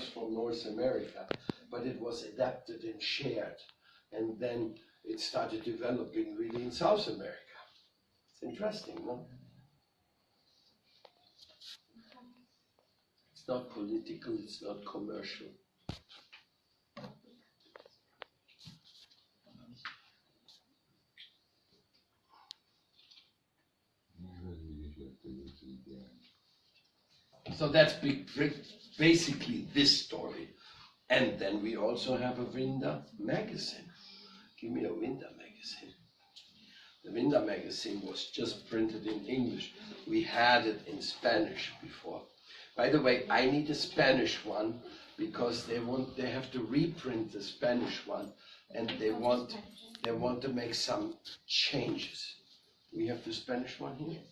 from North America, but it was adapted and shared, and then it started developing really in South America. It's interesting, no? It's not political, it's not commercial. So that's basically this story. And then we also have a Vrinda magazine. Give me a Vrinda magazine. The Vrinda magazine was just printed in English. We had it in Spanish before. By the way, I need a Spanish one because they have to reprint the Spanish one, and they want to make some changes. We have the Spanish one here.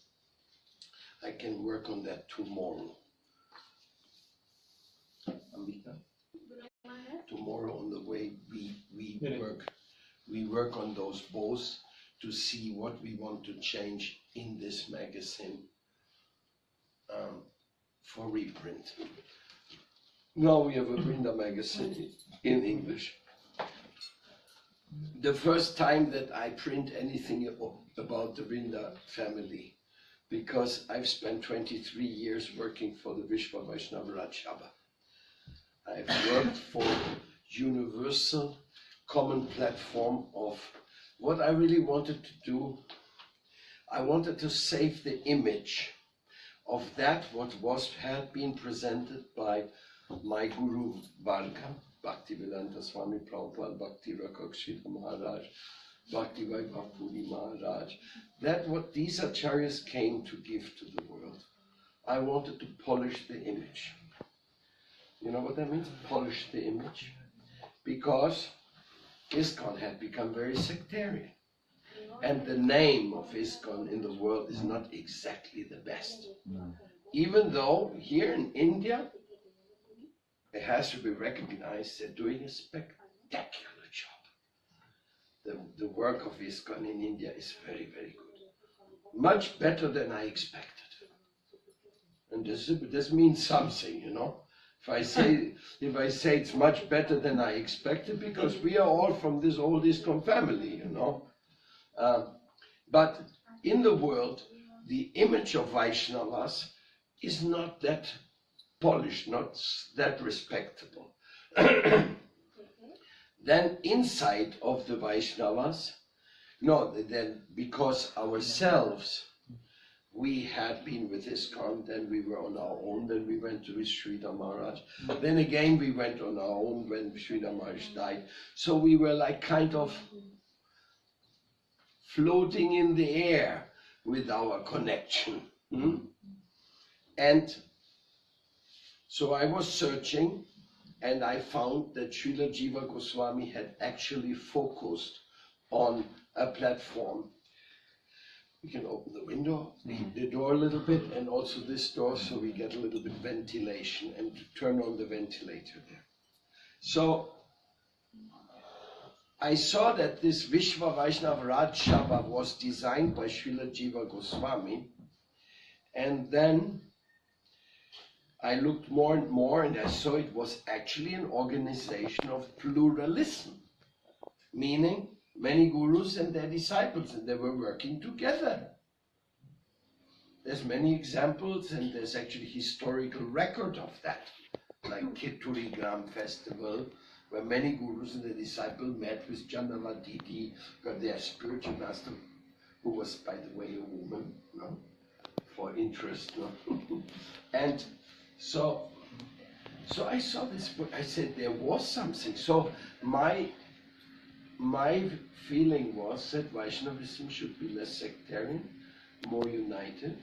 I can work on that tomorrow. Amita? Tomorrow on the way we work on those both to see what we want to change in this magazine for reprint. Now we have a Vrinda magazine in English. The first time that I print anything about the Vrinda family, because I've spent 23 years working for the Vishwa Vaishnava Raj Sabha. I've worked for universal common platform of what I really wanted to do. I wanted to save the image of that what had been presented by my Guru Varga, Bhaktivedanta Swami Prabhupada, Bhakti Rakshita Maharaj, Bhakti Vaibhav Maharaj, that what these acharyas came to give to the world. I wanted to polish the image. You know what that means? Polish the image. Because ISKCON had become very sectarian. And the name of ISKCON in the world is not exactly the best. Even though here in India, it has to be recognized they're doing a spectacular job. The work of ISKCON in India is very, very good. Much better than I expected. And this means something, you know. If I say it's much better than I expected, because we are all from this old ISKCON family, you know. But in the world, the image of Vaishnavas is not that polished, not that respectable. Then inside of the Vaishnavas, then because ourselves, we had been with ISKCON, then we were on our own, then we went to Srila Maharaj. Then again we went on our own when Srila Maharaj died. So we were like kind of floating in the air with our connection. And so I was searching, and I found that Srila Jiva Goswami had actually focused on a platform. We can open the window, the door a little bit, and also this door, so we get a little bit ventilation, and turn on the ventilator there. So I saw that this Vishwa Vaishnava Raj Sabha was designed by Srila Jiva Goswami, and then I looked more and more, and I saw it was actually an organization of pluralism, meaning many gurus and their disciples, and they were working together. There's many examples, and there's actually historical record of that, like Kituri Gram Festival, where many gurus and their disciples met with Chandravaditi, got their spiritual master, who was, by the way, a woman, no? For interest. No? And so I saw this book, I said there was something. So my feeling was that Vaishnavism should be less sectarian, more united.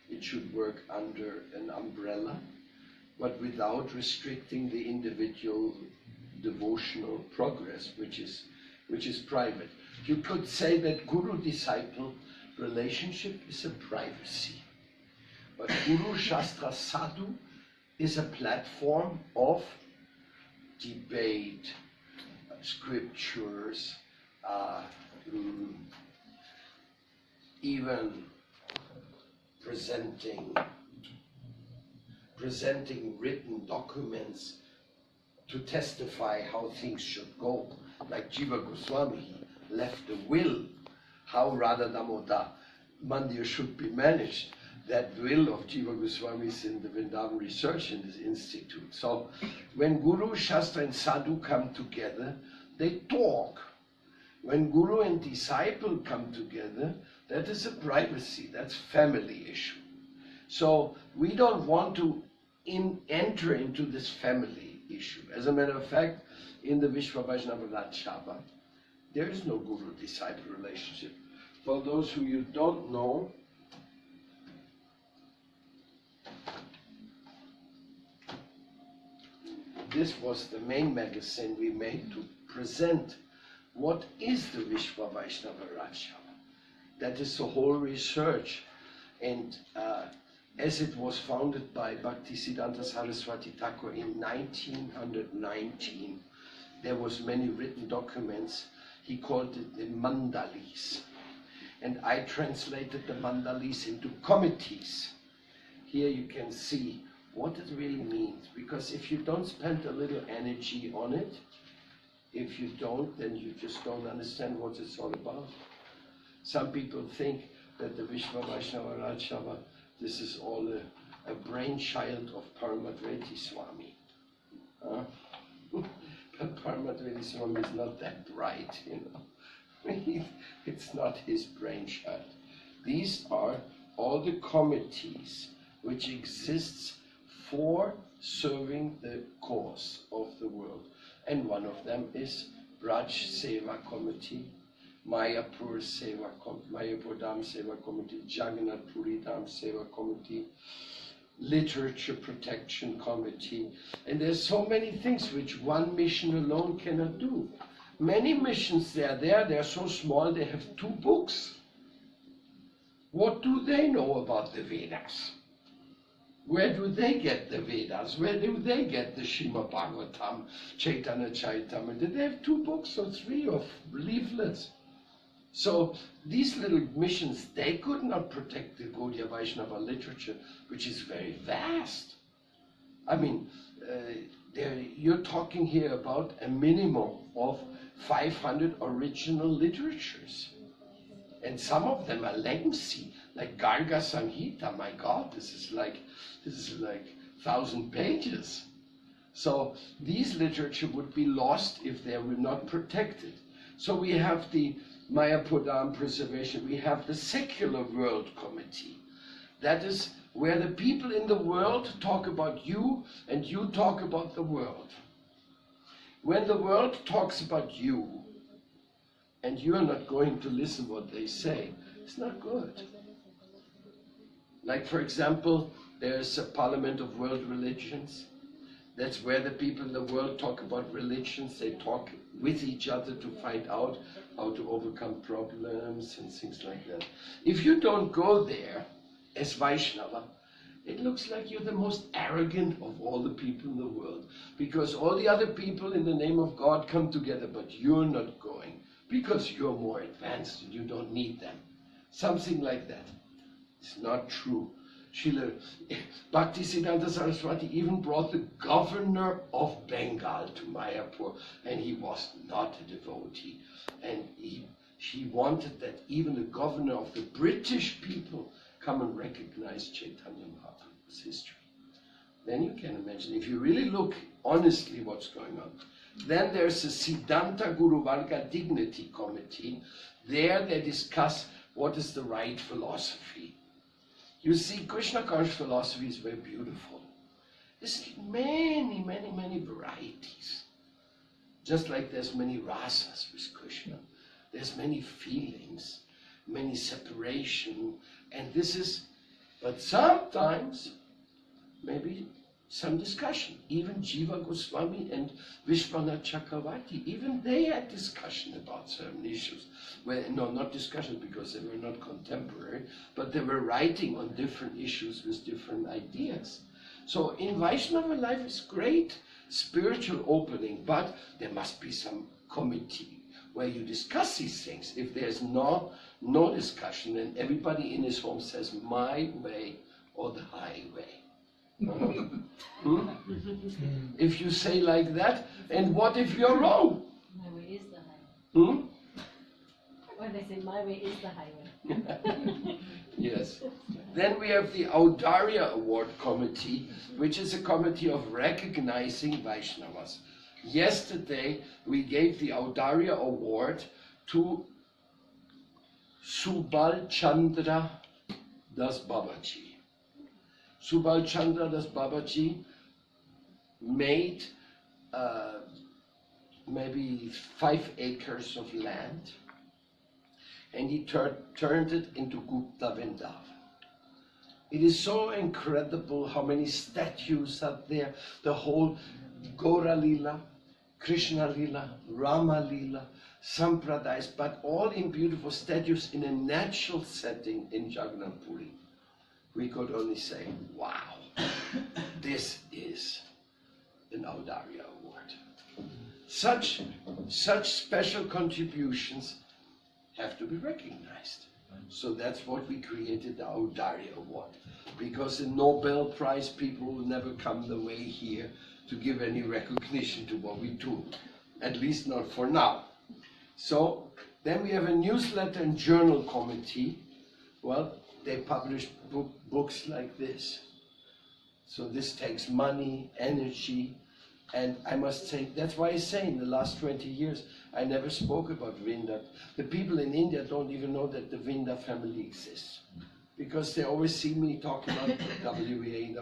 It should work under an umbrella, but without restricting the individual devotional progress, which is private. You could say that guru-disciple relationship is a privacy, but Guru Shastra Sadhu is a platform of debate, scriptures, even presenting written documents to testify how things should go. Like Jiva Goswami, he left a will how Radha Damodar Mandir should be managed. That will of Jiva Goswami is in the Vrindavan Research Institute. So when Guru, Shastra and Sadhu come together, they talk. When Guru and disciple come together, that is a privacy, that's family issue. So we don't want to enter into this family issue. As a matter of fact, in the Vishwa Vaishnava Rajyabha, there is no Guru-disciple relationship. For those who you don't know, this was the main magazine we made to present what is the Vishwa Vaishnava Rajyabha. That is the whole research. And as it was founded by Bhaktisiddhanta Saraswati Thakur in 1919, there was many written documents. He called it the mandalis. And I translated the mandalis into committees. Here you can see what it really means, because if you don't spend a little energy on it, if you don't, then you just don't understand what it's all about. Some people think that the Vishwa Vaishnava Rajyabha, this is all a brainchild of Paramadvaiti Swami. But Paramadvaiti Swami is not that bright, you know. It's not his brainchild. These are all the committees which exists for serving the cause of the world. And one of them is Braj Seva Committee, Mayapur Dham Seva Committee, Jagannath Puri Dham Seva Committee, Literature Protection Committee. And there's so many things which one mission alone cannot do. Many missions they're so small, they have 2 books. What do they know about the Vedas? Where do they get the Vedas? Where do they get the Srimad Bhagavatam, Chaitanya Charitamrita? Did they have 2 books or 3 or leaflets? So these little missions, they could not protect the Gaudiya Vaishnava literature, which is very vast. I mean, you're talking here about a minimum of 500 original literatures. And some of them are lengthy, like Garga Samhita. My God, this is like 1,000 pages. So these literature would be lost if they were not protected. So we have the Mayapur Dham preservation, we have the Secular World Committee. That is where the people in the world talk about you and you talk about the world. When the world talks about you and you are not going to listen what they say, it's not good. Like, for example, there's a Parliament of World Religions. That's where the people in the world talk about religions. They talk with each other to find out how to overcome problems and things like that. If you don't go there as Vaishnava, it looks like you're the most arrogant of all the people in the world, because all the other people in the name of God come together, but you're not going because you're more advanced and you don't need them. Something like that. It's not true. Srila Bhaktisiddhanta Saraswati even brought the governor of Bengal to Mayapur, and he was not a devotee. And he wanted that even the governor of the British people come and recognize Chaitanya Mahaprabhu's history. Then you can imagine, if you really look honestly what's going on. Then there's a Siddhanta Guru Varga Dignity Committee. There they discuss what is the right philosophy. You see, Krishna conscious philosophy is very beautiful. There's many, many, many varieties. Just like there's many rasas with Krishna. There's many feelings, many separation, and this is, but sometimes, maybe some discussion. Even Jiva Goswami and Vishwanath Chakravarti, even they had discussion about certain issues. Well, no, not discussion because they were not contemporary, but they were writing on different issues with different ideas. So in Vaishnava life is great spiritual opening, but there must be some committee where you discuss these things. If there's no discussion and everybody in his home says my way or the highway, Hmm? If you say like that, and what if you're wrong? My way is the highway. Hmm? When they say my way is the highway. Yes. Then we have the Audarya Award Committee, which is a committee of recognizing Vaishnavas. Yesterday, we gave the Audarya Award to Subal Chandra Das Babaji. Subal Chandra Das Babaji made maybe 5 acres of land, and he turned it into Gupta Vrindavan. It is so incredible how many statues are there. The whole Gaura Lila, Krishna Lila, Rama Lila, Sampradayas, but all in beautiful statues in a natural setting in Jagannath Puri. We could only say, wow, this is an Audarya Award. Such special contributions have to be recognized. So that's what we created the Audarya Award. Because the Nobel Prize people will never come the way here to give any recognition to what we do. At least not for now. So then we have a newsletter and journal committee. Well, they publish books like this. So this takes money, energy, and I must say, that's why I say in the last 20 years, I never spoke about Vrinda. The people in India don't even know that the Vrinda family exists. Because they always see me talking about WEA.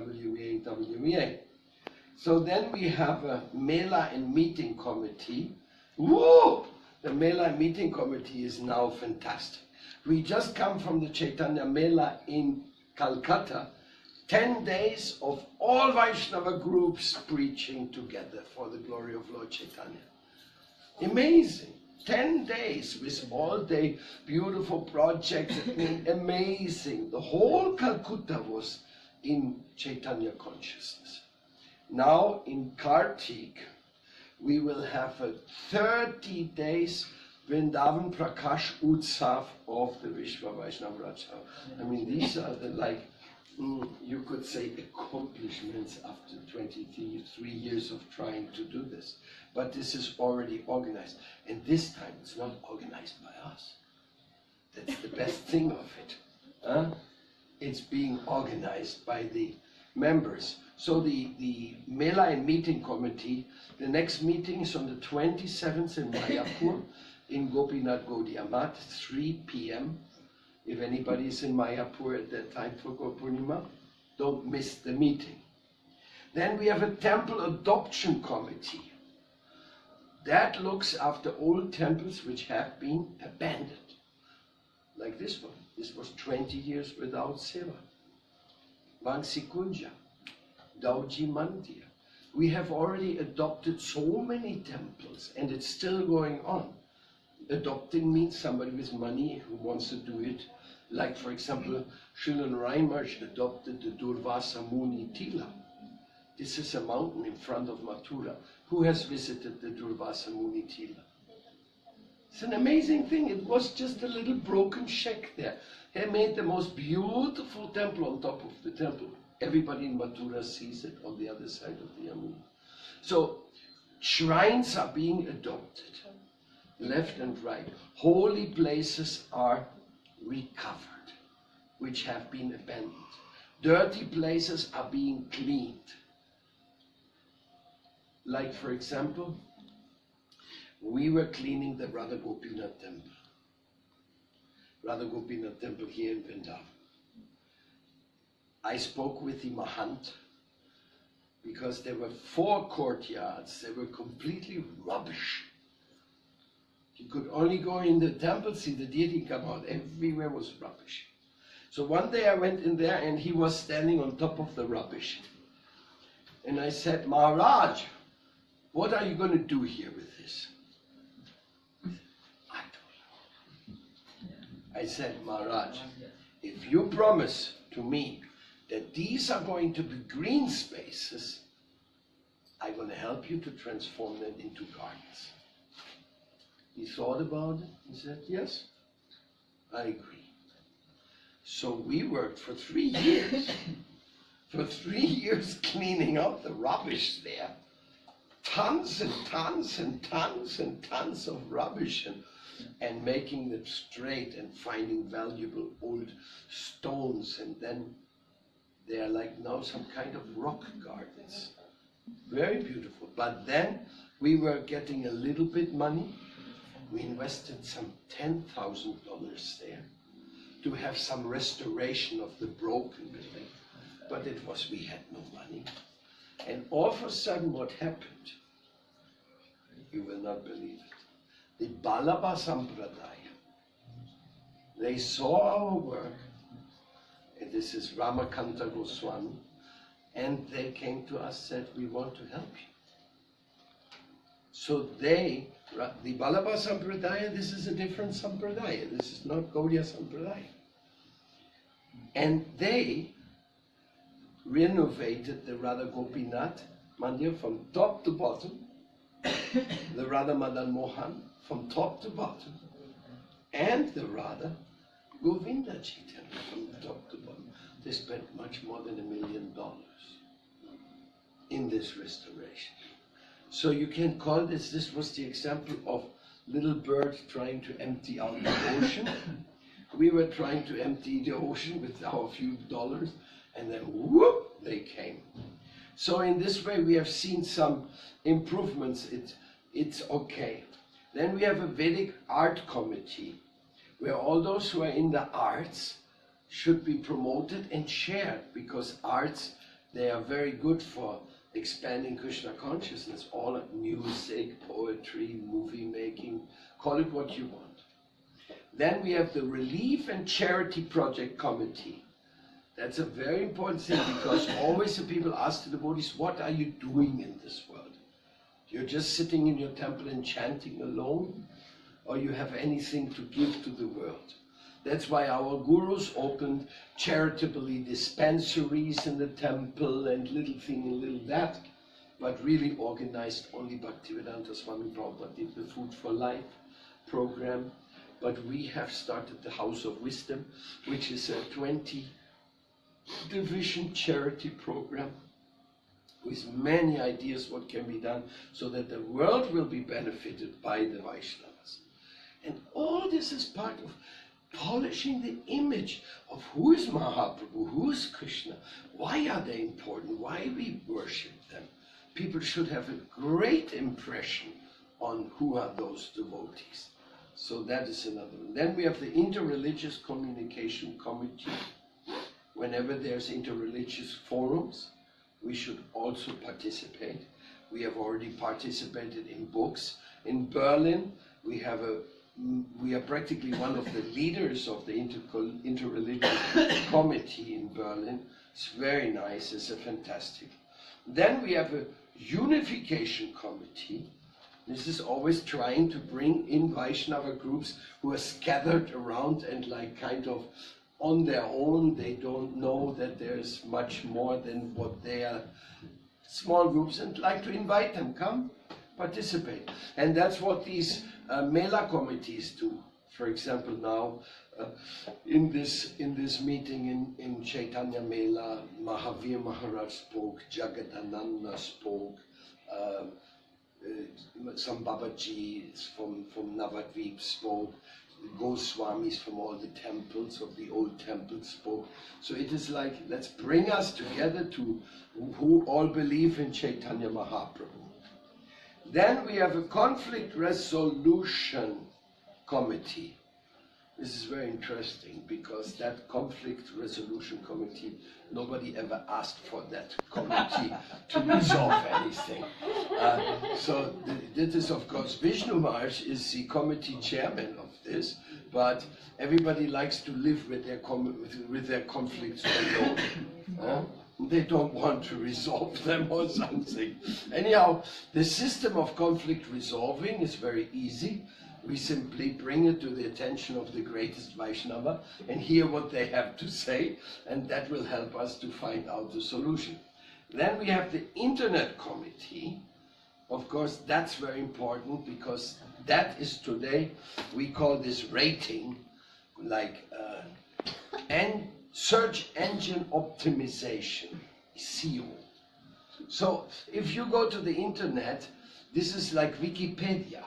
So then we have a Mela and Meeting Committee. Whoa! The Mela and Meeting Committee is now fantastic. We just come from the Chaitanya Mela in Calcutta. 10 days of all Vaishnava groups preaching together for the glory of Lord Chaitanya. Amazing. 10 days with all the beautiful projects. Amazing. The whole Calcutta was in Chaitanya consciousness. Now in Kartik, we will have a 30 days Vrindavan Prakash Utsav of the Vishwa Vaishnava Raja. I mean, these are the you could say accomplishments after 23 years of trying to do this. But this is already organized. And this time it's not organized by us. That's the best thing of it. It's being organized by the members. So the Mela and Meeting Committee, the next meeting is on the 27th in Mayapur in Gopinath Gaudiya Math, 3 p.m. If anybody is in Mayapur at that time for Gopurnima, don't miss the meeting. Then we have a temple adoption committee. That looks after old temples which have been abandoned. Like this one. This was 20 years without seva. Vansi Kunja, Dauji Mandir. We have already adopted so many temples and it's still going on. Adopting means somebody with money who wants to do it. Like, for example, Srila Raimarsh adopted the Durvasa Muni Tila. This is a mountain in front of Mathura. Who has visited the Durvasa Muni Tila? It's an amazing thing. It was just a little broken shack there. He made the most beautiful temple on top of the temple. Everybody in Mathura sees it on the other side of the Yamuna. So, shrines are being adopted, left and right. Holy places are recovered, which have been abandoned. Dirty places are being cleaned. Like, for example, we were cleaning the Radha Gopinath temple. Radha Gopinath temple here in Vrindavan. I spoke with the Mahant because there were 4 courtyards. They were completely rubbish. You could only go in the temple, see the deity come out. Everywhere was rubbish. So one day I went in there and he was standing on top of the rubbish. And I said, Maharaj, what are you going to do here with this? I don't know. I said, Maharaj, if you promise to me that these are going to be green spaces, I'm going to help you to transform them into gardens. He thought about it and said, yes, I agree. So we worked for 3 years for 3 years cleaning out the rubbish there. Tons and tons and tons and tons of rubbish and making them straight and finding valuable old stones, and then they are like now some kind of rock gardens. Very beautiful. But then we were getting a little bit money. We invested some $10,000 there to have some restoration of the broken building. But we had no money. And all of a sudden what happened, you will not believe it. The Balaba Sampradaya, they saw our work, and this is Ramakanta Goswami, and they came to us, said, we want to help you. So the Balaba Sampradaya, this is a different Sampradaya. This is not Gaudiya Sampradaya. And they renovated the Radha Gopinath Mandir from top to bottom, the Radha Madan Mohan from top to bottom, and the Radha Govindaji temple from top to bottom. They spent much more than $1 million in this restoration. So you can call this was the example of little bird trying to empty out the ocean. We were trying to empty the ocean with our few dollars, and then whoop, they came. So in this way we have seen some improvements. It's okay. Then we have a Vedic art committee, where all those who are in the arts should be promoted and shared, because arts, they are very good for expanding Krishna consciousness, all music, poetry, movie making, call it what you want. Then we have the Relief and Charity Project Committee. That's a very important thing, because always the people ask the devotees, what are you doing in this world? You're just sitting in your temple and chanting alone, or you have anything to give to the world? That's why our gurus opened charitably dispensaries in the temple and little thing and little that, but really organized only Bhaktivedanta Swami Prabhupada did the Food for Life program. But we have started the House of Wisdom, which is a 20-division charity program with many ideas what can be done so that the world will be benefited by the Vaishnavas. And all this is part of polishing the image of who is Mahaprabhu, who is Krishna, why are they important, why we worship them. People should have a great impression on who are those devotees. So that is another one. Then we have the Interreligious Communication Committee. Whenever there's interreligious forums, we should also participate. We have already participated in books. In Berlin, we are practically one of the leaders of the Interreligious Committee in Berlin. It's very nice, it's a fantastic. Then we have a Unification Committee. This is always trying to bring in Vaishnava groups who are scattered around and like kind of on their own. They don't know that there's much more than what they are. Small groups, and like to invite them, come participate. And that's what these Mela committees do. For example, now in this meeting in Chaitanya Mela, Mahavir Maharaj spoke, Jagadananda spoke, some Babajis from Navadvip spoke, Goswamis from all the temples of the old temples spoke. So it is like, let's bring us together to who all believe in Chaitanya Mahaprabhu. Then we have a Conflict Resolution Committee. This is very interesting, because that Conflict Resolution Committee, nobody ever asked for that committee to resolve anything. So this is, of course, Vishnu Maharaj is the committee chairman of this, but everybody likes to live with their conflicts alone. They don't want to resolve them or something. Anyhow, the system of conflict resolving is very easy. We simply bring it to the attention of the greatest Vaishnava and hear what they have to say, and that will help us to find out the solution. Then we have the Internet Committee. Of course, that's very important, because that is today, we call this rating, like search engine optimization. CEO. So if you go to the internet, this is like Wikipedia.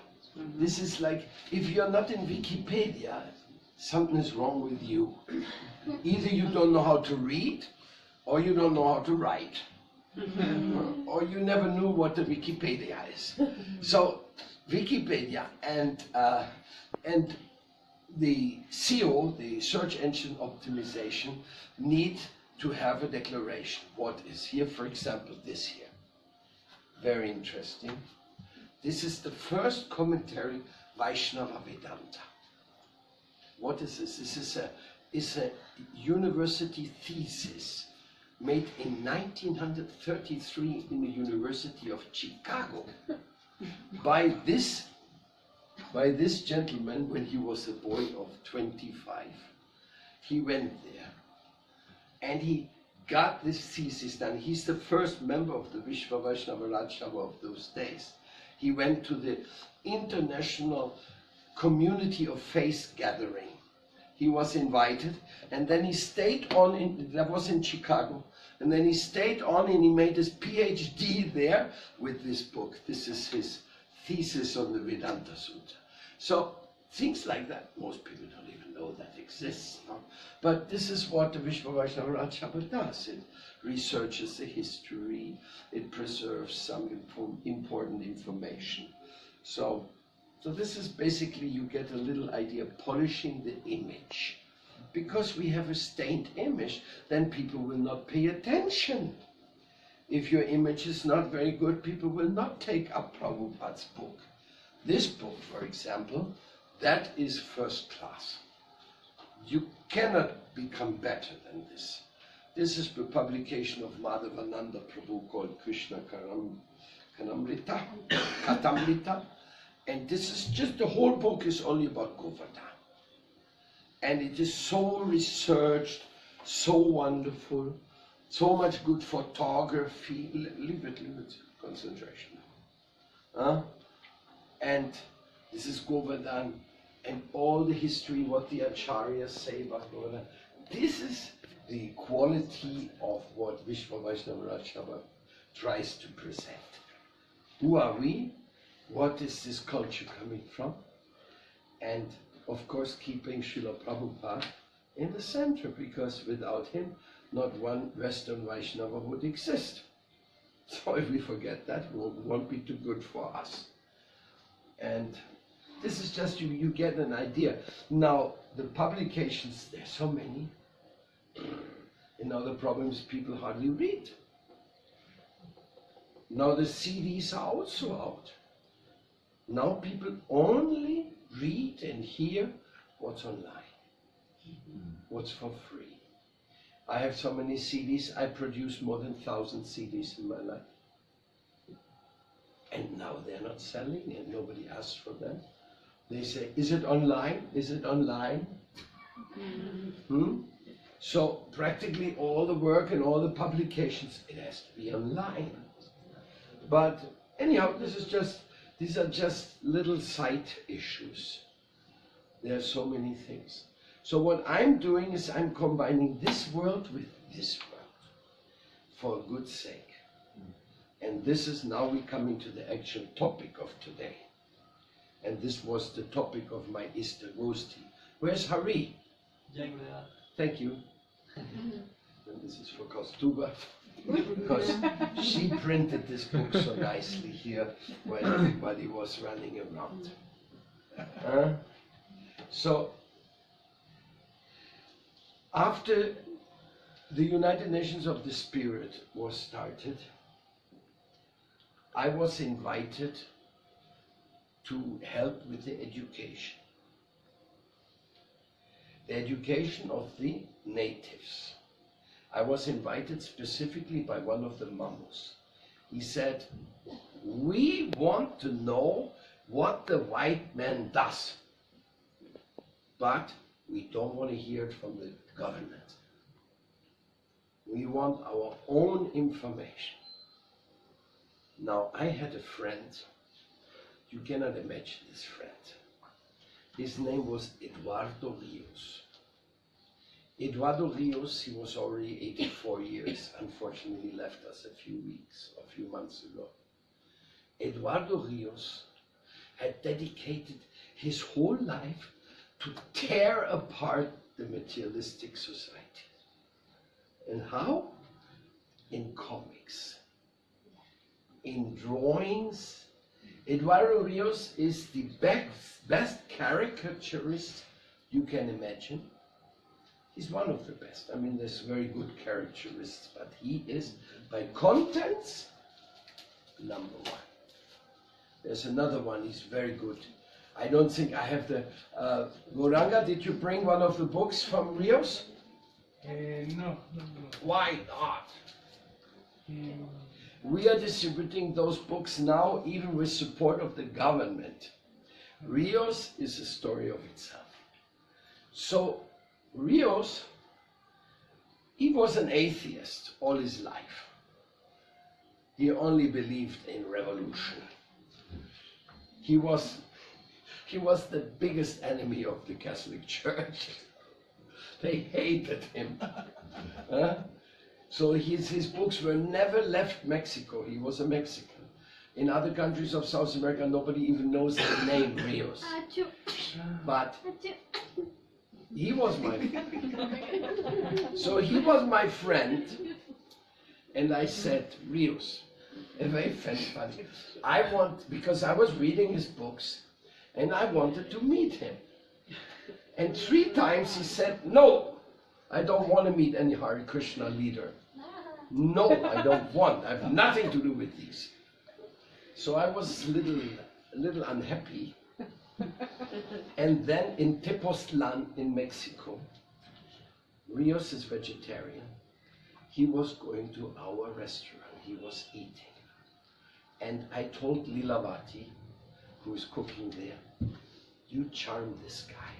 This is like, if you're not in Wikipedia, something is wrong with you. Either you don't know how to read, or you don't know how to write. Or you never knew what the Wikipedia is. So Wikipedia and the SEO, the search engine optimization, need to have a declaration. What is here, for example, this here. Very interesting. This is the first commentary, Vaishnava Vedanta. What is this? This is a university thesis made in 1933 in the University of Chicago by this gentleman when he was a boy of 25. He went there and he got this thesis done. He's the first member of the Vishva Vaishnava Raj Sabha of those days. He went to the International Community of Faith Gathering. He was invited, and then he stayed on, that was in Chicago, and then he stayed on and he made his PhD there with this book. This is his thesis on the Vedanta Sutta. So things like that, most people don't even know that exists. No? But this is what the Vishva Vaishnava Raj Sabha does. It researches the history, it preserves some important information. So this is basically, you get a little idea, polishing the image. Because we have a stained image, then people will not pay attention. If your image is not very good, people will not take up Prabhupada's book. This book, for example, that is first class. You cannot become better than this. This is the publication of Madhavananda Prabhu called Krishna Katamrita. And this is just, the whole book is only about Govardhan. And it is so researched, so wonderful, so much good photography. Leave it, concentration. And this is Govardhan, and all the history, what the Acharyas say about Govardhan. This is the quality of what Vishva Vaishnava Raj Sabha tries to present. Who are we? What is this culture coming from? And of course keeping Srila Prabhupada in the center, because without him not one Western Vaishnava would exist. So if we forget that, it won't be too good for us. And this is just, you get an idea. Now the publications, there's so many. And now the problem is people hardly read. Now the CDs are also out. Now people only read and hear what's online, what's for free. I have so many CDs, I produce more than 1,000 CDs in my life. And now they're not selling and nobody asks for them. They say, is it online? Is it online? So practically all the work and all the publications, it has to be online. But anyhow, these are just little side issues. There are so many things. So what I'm doing is I'm combining this world with this world for a good sake. And this is now we're coming to the actual topic of today. And this was the topic of my Easter Gosti. Where's Hari? Thank you. And this is for Kaustubha, because she printed this book so nicely here when everybody was running around. So, after the United Nations of the Spirit was started, I was invited to help with the education. The education of the natives. I was invited specifically by one of the mammals. He said, we want to know what the white man does, but we don't want to hear it from the government. We want our own information. Now, I had a friend, you cannot imagine this friend. His name was Eduardo Rios. Eduardo Rios, he was already 84 years, unfortunately left us a few months ago. Eduardo Rios had dedicated his whole life to tear apart the materialistic society. And how? In comics, in drawings. Eduardo Rios is the best caricaturist you can imagine. He's one of the best. I mean, there's very good caricaturists, but he is, by contents, number one. There's another one, he's very good. I don't think I have the... Goranga, did you bring one of the books from Rios? No. Why not? We are distributing those books now, even with support of the government. Rios is a story of itself. So, Rios, he was an atheist all his life. He only believed in revolution. He was the biggest enemy of the Catholic Church. They hated him. So his books were never left Mexico. He was a Mexican. In other countries of South America, nobody even knows the name Rios. But he was my friend. So he was my friend, and I said, Rios, a very funny. Because I was reading his books, and I wanted to meet him. And 3 times he said, no, I don't want to meet any Hare Krishna leader. No, I don't want. I have nothing to do with these. So I was a little unhappy. And then in Tepoztlan in Mexico, Rios is vegetarian. He was going to our restaurant. He was eating. And I told Lilavati, who is cooking there, you charm this guy.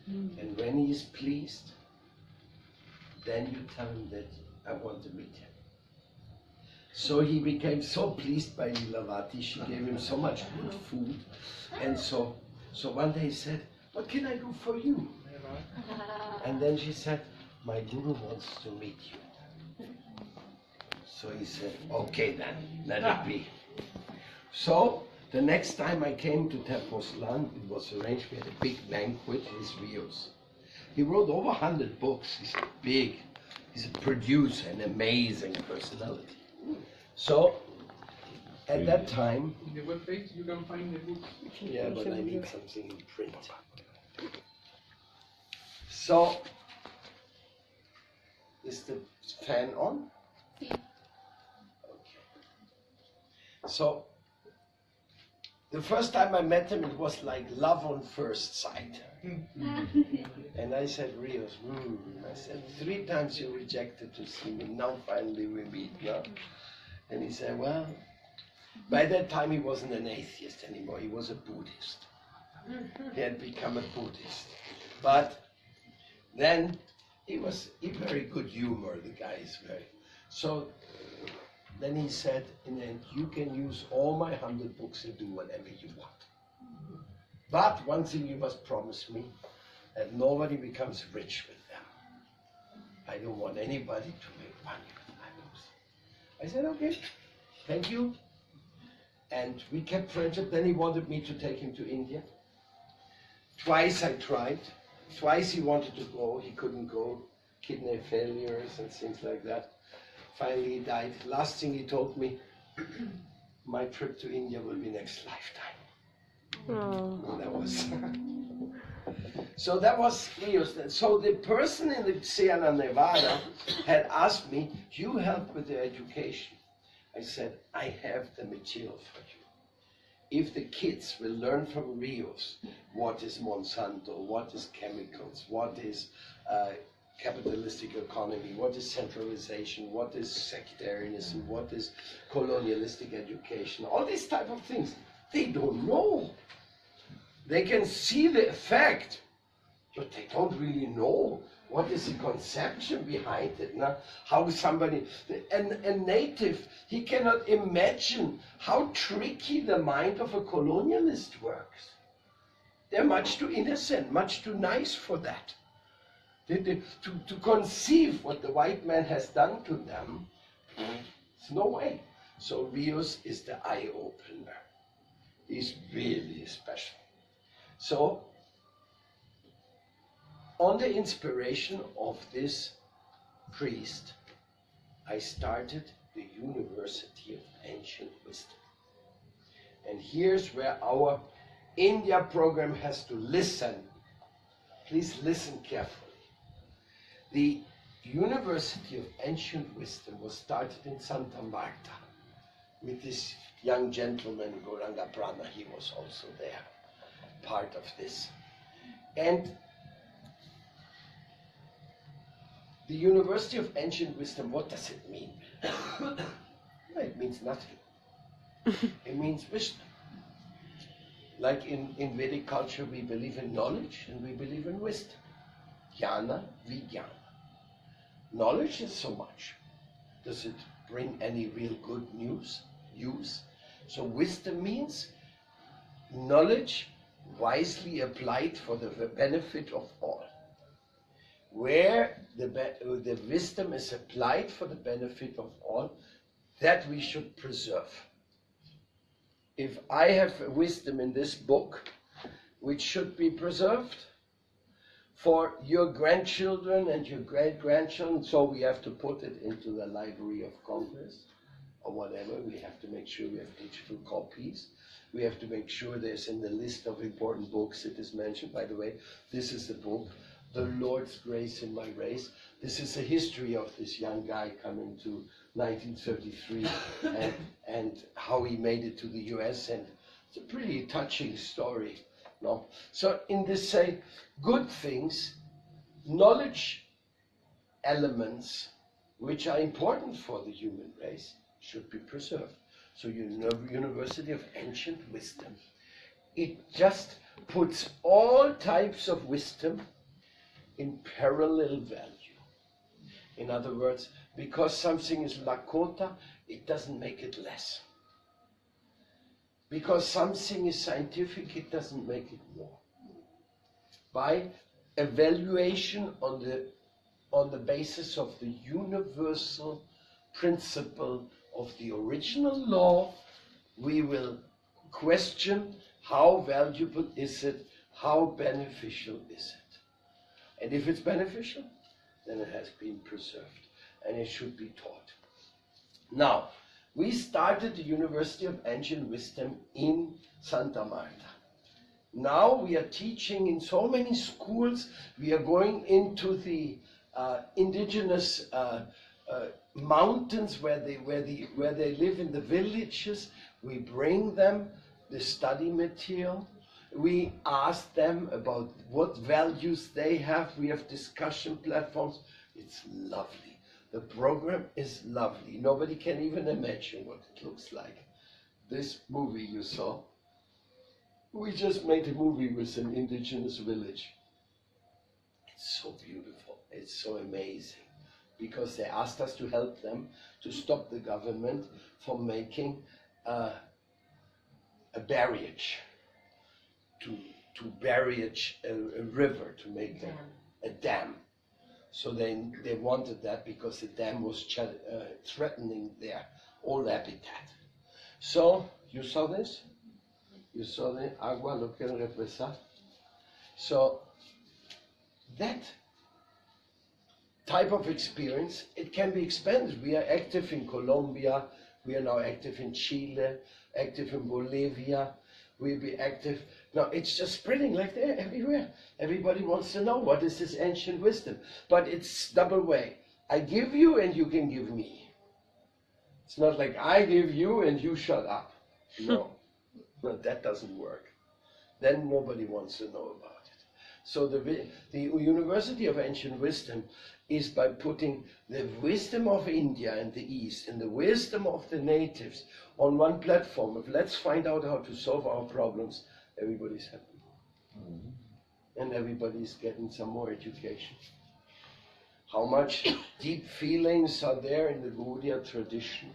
And when he is pleased, then you tell him that I want to meet him. So he became so pleased by Lilavati, she gave him so much good food. And so one day he said, what can I do for you? And then she said, my guru wants to meet you. So he said, okay then, let it be. So the next time I came to Tepoztlan, it was arranged, we had a big banquet with Rios. He wrote over 100 books, he's big, he's a producer, an amazing personality. So, at that time... In the webpage you can find the books. Yeah, but I need something in print. So, is the fan on? Okay. So, the first time I met him, it was like love on first sight. And I said, Rios, I said, 3 times you rejected to see me, now finally we meet. No? And he said, well, by that time he wasn't an atheist anymore, he was a Buddhist. He had become a Buddhist. But then he was in very good humor, the guy is very. So then he said, in the end, you can use all my 100 books and do whatever you want. But one thing you must promise me, that nobody becomes rich with them. I don't want anybody to make money with my books. I said, okay, thank you. And we kept friendship. Then he wanted me to take him to India. Twice I tried. Twice he wanted to go, he couldn't go. Kidney failures and things like that. Finally he died. Last thing he told me, my trip to India will be next lifetime. Oh. That was so that was Rios. So the person in the Sierra Nevada had asked me, you help with their education. I said, I have the material for you. If the kids will learn from Rios what is Monsanto, what is chemicals, what is capitalistic economy, what is centralization, what is sectarianism, what is colonialistic education, all these type of things, they don't know. They can see the effect, but they don't really know what is the conception behind it. Now, how somebody, a native, he cannot imagine how tricky the mind of a colonialist works. They're much too innocent, much too nice for that. To conceive what the white man has done to them, there's no way. So Rios is the eye-opener. He's really special. So, on the inspiration of this priest, I started the University of Ancient Wisdom. And here's where our India program has to listen. Please listen carefully. The University of Ancient Wisdom was started in Santa Marta with this young gentleman, Gauranga Prana. He was also there, part of this. And the University of Ancient Wisdom, what does it mean? It means nothing. It means wisdom. Like in Vedic culture, we believe in knowledge and we believe in wisdom. Jnana, vijnana. Knowledge is so much. Does it bring any real good use? So wisdom means knowledge wisely applied for the benefit of all. Where the wisdom is applied for the benefit of all, that we should preserve. If I have wisdom in this book, which should be preserved for your grandchildren and your great-grandchildren, so we have to put it into the Library of Congress or whatever. We have to make sure we have digital copies. We have to make sure there's in the list of important books it is mentioned. By the way, this is the book, The Lord's Grace in My Race. This is the history of this young guy coming to 1933 and how he made it to the US, and it's a pretty touching story. No? So in this say, good things, knowledge elements which are important for the human race should be preserved. So University of Ancient Wisdom, it just puts all types of wisdom in parallel value. In other words, because something is Lakota, it doesn't make it less. Because something is scientific, it doesn't make it more. By evaluation on the basis of the universal principle of the original law, we will question how valuable is it, how beneficial is it. And if it's beneficial, then it has been preserved and it should be taught. Now, we started the University of Ancient Wisdom in Santa Marta. Now we are teaching in so many schools. We are going into the indigenous mountains where they live in the villages. We bring them the study material. We ask them about what values they have. We have discussion platforms. It's lovely. The program is lovely. Nobody can even imagine what it looks like. This movie you saw, we just made a movie with an indigenous village. It's so beautiful. It's so amazing. Because they asked us to help them to stop the government from making a barrage, to barrage a river, to make a dam. So they wanted that because the dam was threatening their old habitat. So, you saw this? You saw the agua, lo que representa. So, that type of experience, it can be expanded. We are active in Colombia, we are now active in Chile, active in Bolivia, we'll be active. Now it's just spreading like that everywhere. Everybody wants to know what is this ancient wisdom. But it's double way. I give you and you can give me. It's not like I give you and you shut up. No, that doesn't work. Then nobody wants to know about it. So the University of Ancient Wisdom is by putting the wisdom of India and the East and the wisdom of the natives on one platform. If let's find out how to solve our problems, everybody's happy. And everybody's getting some more education. How much deep feelings are there in the Gaudiya tradition?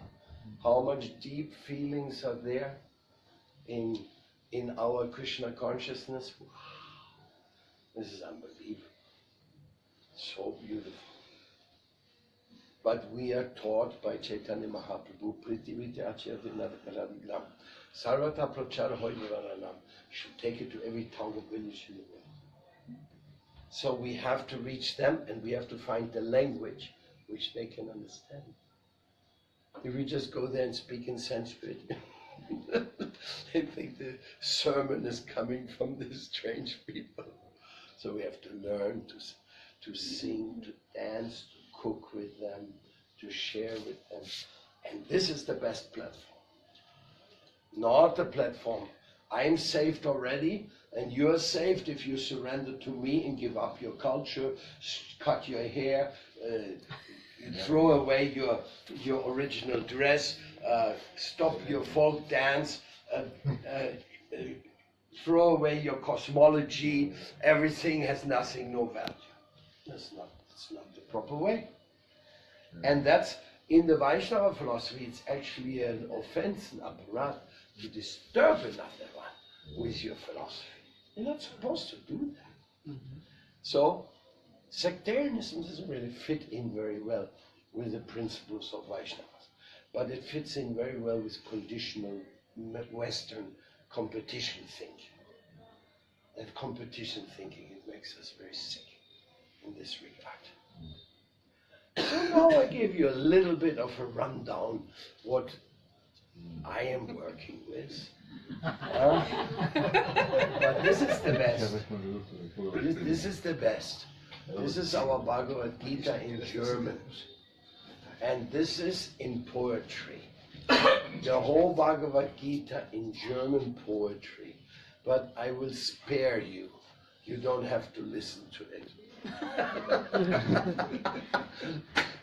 How much deep feelings are there in our Krishna consciousness? Wow. This is unbelievable. So beautiful. But we are taught by Chaitanya Mahaprabhu, Prithiviti Achyadinadaram, Sarvata Prachara Hoivaranam, should take it to every town and village in the world. So we have to reach them, and we have to find the language which they can understand. If we just go there and speak in Sanskrit, they think the sermon is coming from these strange people. So we have to learn to sing, to dance, to cook with them, to share with them. And this is the best platform. Not the platform, I'm saved already, and you're saved if you surrender to me and give up your culture, cut your hair, you throw away your original dress, stop your folk dance, throw away your cosmology, everything has nothing, no value. That's not the proper way. And that's, in the Vaishnava philosophy, it's actually an offense, an apparat, to disturb another one with your philosophy. You're not supposed to do that. So, sectarianism doesn't really fit in very well with the principles of Vaishnavas, but it fits in very well with conditional Western competition thinking. That competition thinking, it makes us very sick in this regard. So now I give you a little bit of a rundown what I am working with. But this is the best. This is the best. This is our Bhagavad Gita in German. And this is in poetry. The whole Bhagavad Gita in German poetry. But I will spare you. You don't have to listen to it.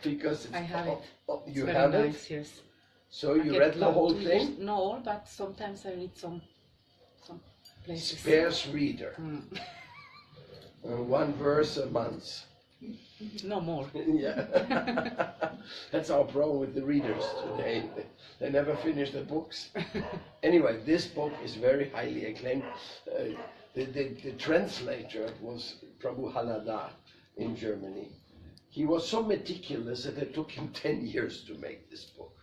Because it's I have it. You It's have very it? nice, yes. So you read the whole thing? No, all, but sometimes I read some places. Sparse reader. One verse a month. No more. Yeah. That's our problem with the readers today. They never finish the books. Anyway, this book is very highly acclaimed. The translator was Prabhu Halada in Germany. He was so meticulous that it took him 10 years to make this book.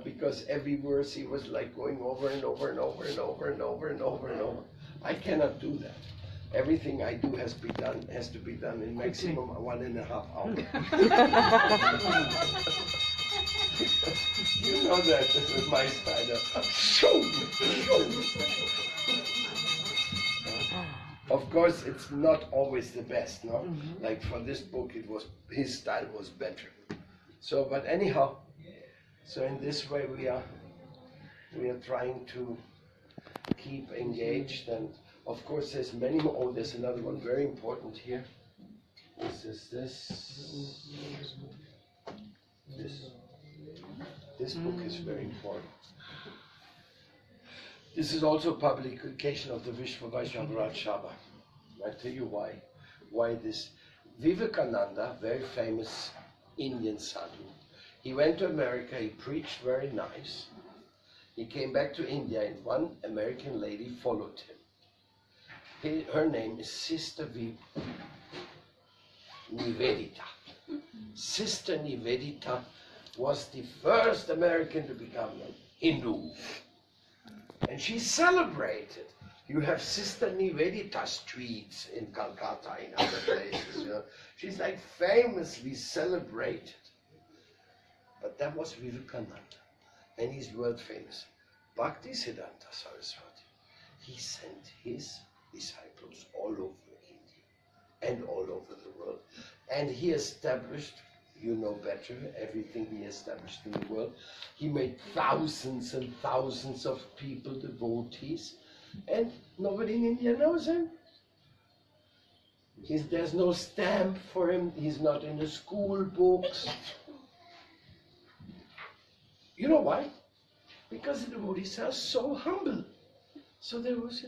Because every verse he was like going over and over and over and over and over and over and over. I cannot do that. Everything I do has to be done in maximum 1.5 hours. You know that, this is my style. Of course, it's not always the best, no? Like for this book, his style was better. So, but anyhow, so in this way we are trying to keep engaged, and of course there's many more. Oh, there's another one very important here. This is this book is very important. This is also a publication of the Vishwa Vaishnava Rajsabha. I'll tell you why. Why this? Vivekananda, very famous Indian sadhu, he went to America, he preached very nice. He came back to India and one American lady followed him. Her name is Sister Nivedita. Sister Nivedita was the first American to become a Hindu. And she celebrated. You have Sister Nivedita streets in Calcutta, in other places. You know. She's like famously celebrated. But that was Vivekananda. And he's world famous. Bhaktisiddhanta Saraswati, he sent his disciples all over India and all over the world. And he established, you know better, everything he established in the world. He made thousands and thousands of people devotees, and nobody in India knows him. There's no stamp for him, he's not in the school books. You know why? Because the devotees are so humble. So there was